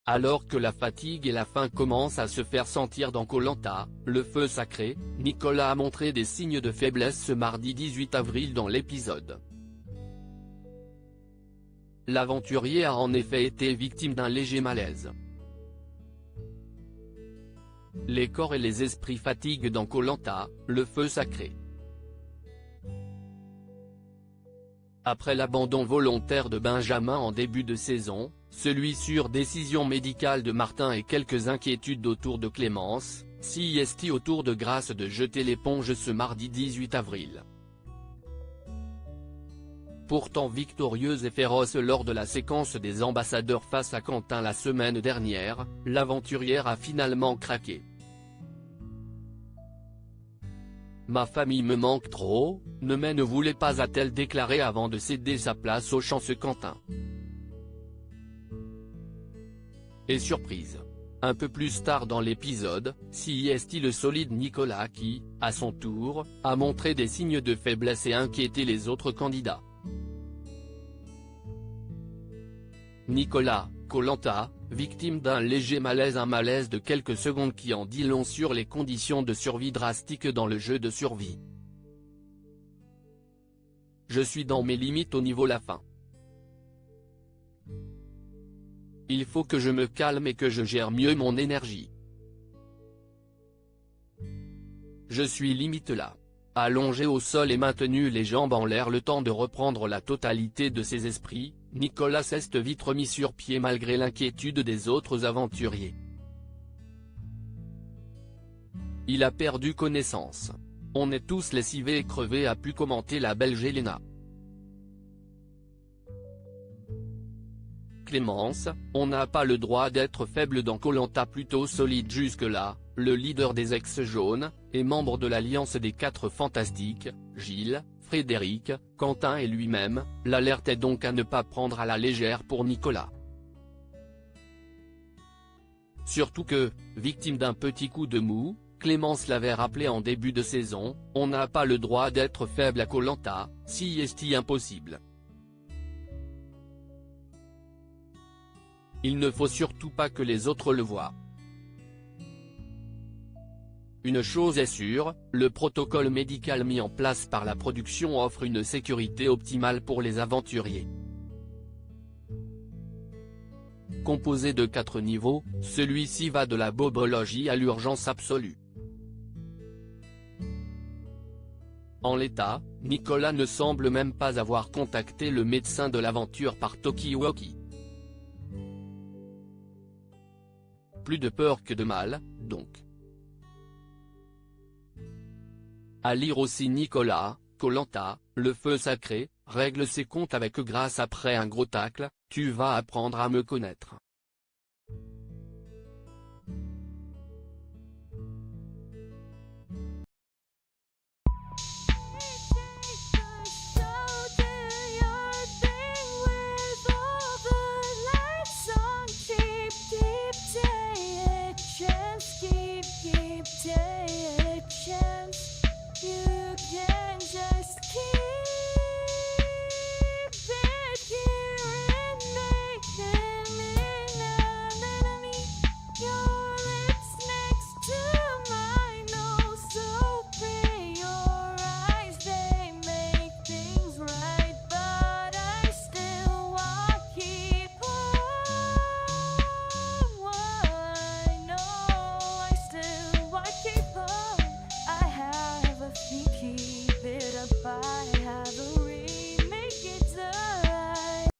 Alors que la fatigue et la faim commencent à se faire sentir dans Koh Lanta, le feu sacré, Nicolas a montré des signes de faiblesse ce mardi 18 avril dans l'épisode. L'aventurier a en effet été victime d'un léger malaise. Les corps et les esprits fatiguent dans Koh Lanta, le feu sacré. Après l'abandon volontaire de Benjamin en début de saison, celui sur décision médicale de Martin et quelques inquiétudes autour de Clémence, CIST autour de Grace de jeter l'éponge ce mardi 18 avril. Pourtant victorieuse et féroce lors de la séquence des ambassadeurs face à Quentin la semaine dernière, l'aventurière a finalement craqué. Ma famille me manque trop, ne voulait pas a-t-elle déclaré avant de céder sa place au chance Quentin. Et surprise. Un peu plus tard dans l'épisode, CIST le solide Nicolas qui, à son tour, a montré des signes de faiblesse et inquiété les autres candidats. Nicolas, Koh Lanta, victime d'un léger malaise, un malaise de quelques secondes qui en dit long sur les conditions de survie drastiques dans le jeu de survie. Je suis dans mes limites au niveau la faim. Il faut que je me calme et que je gère mieux mon énergie. Je suis limite là. Allongé au sol et maintenu les jambes en l'air le temps de reprendre la totalité de ses esprits, Nicolas s'est vite remis sur pied malgré l'inquiétude des autres aventuriers. Il a perdu connaissance. On est tous lessivés et crevés, a pu commenter la Belge Elena. Clémence, on n'a pas le droit d'être faible dans Koh Lanta, plutôt solide jusque-là, le leader des ex-jaunes, et membre de l'Alliance des 4 Fantastiques, Gilles, Frédéric, Quentin et lui-même, l'alerte est donc à ne pas prendre à la légère pour Nicolas. Surtout que, victime d'un petit coup de mou, Clémence l'avait rappelé en début de saison, on n'a pas le droit d'être faible à Koh Lanta, si est impossible. Il ne faut surtout pas que les autres le voient. Une chose est sûre, le protocole médical mis en place par la production offre une sécurité optimale pour les aventuriers. Composé de 4 niveaux, celui-ci va de la bobologie à l'urgence absolue. En l'état, Nicolas ne semble même pas avoir contacté le médecin de l'aventure par talkie-walkie. Plus de peur que de mal, donc. À lire aussi Nicolas, Koh Lanta, le feu sacré, règle ses comptes avec Grace après un gros tacle, tu vas apprendre à me connaître.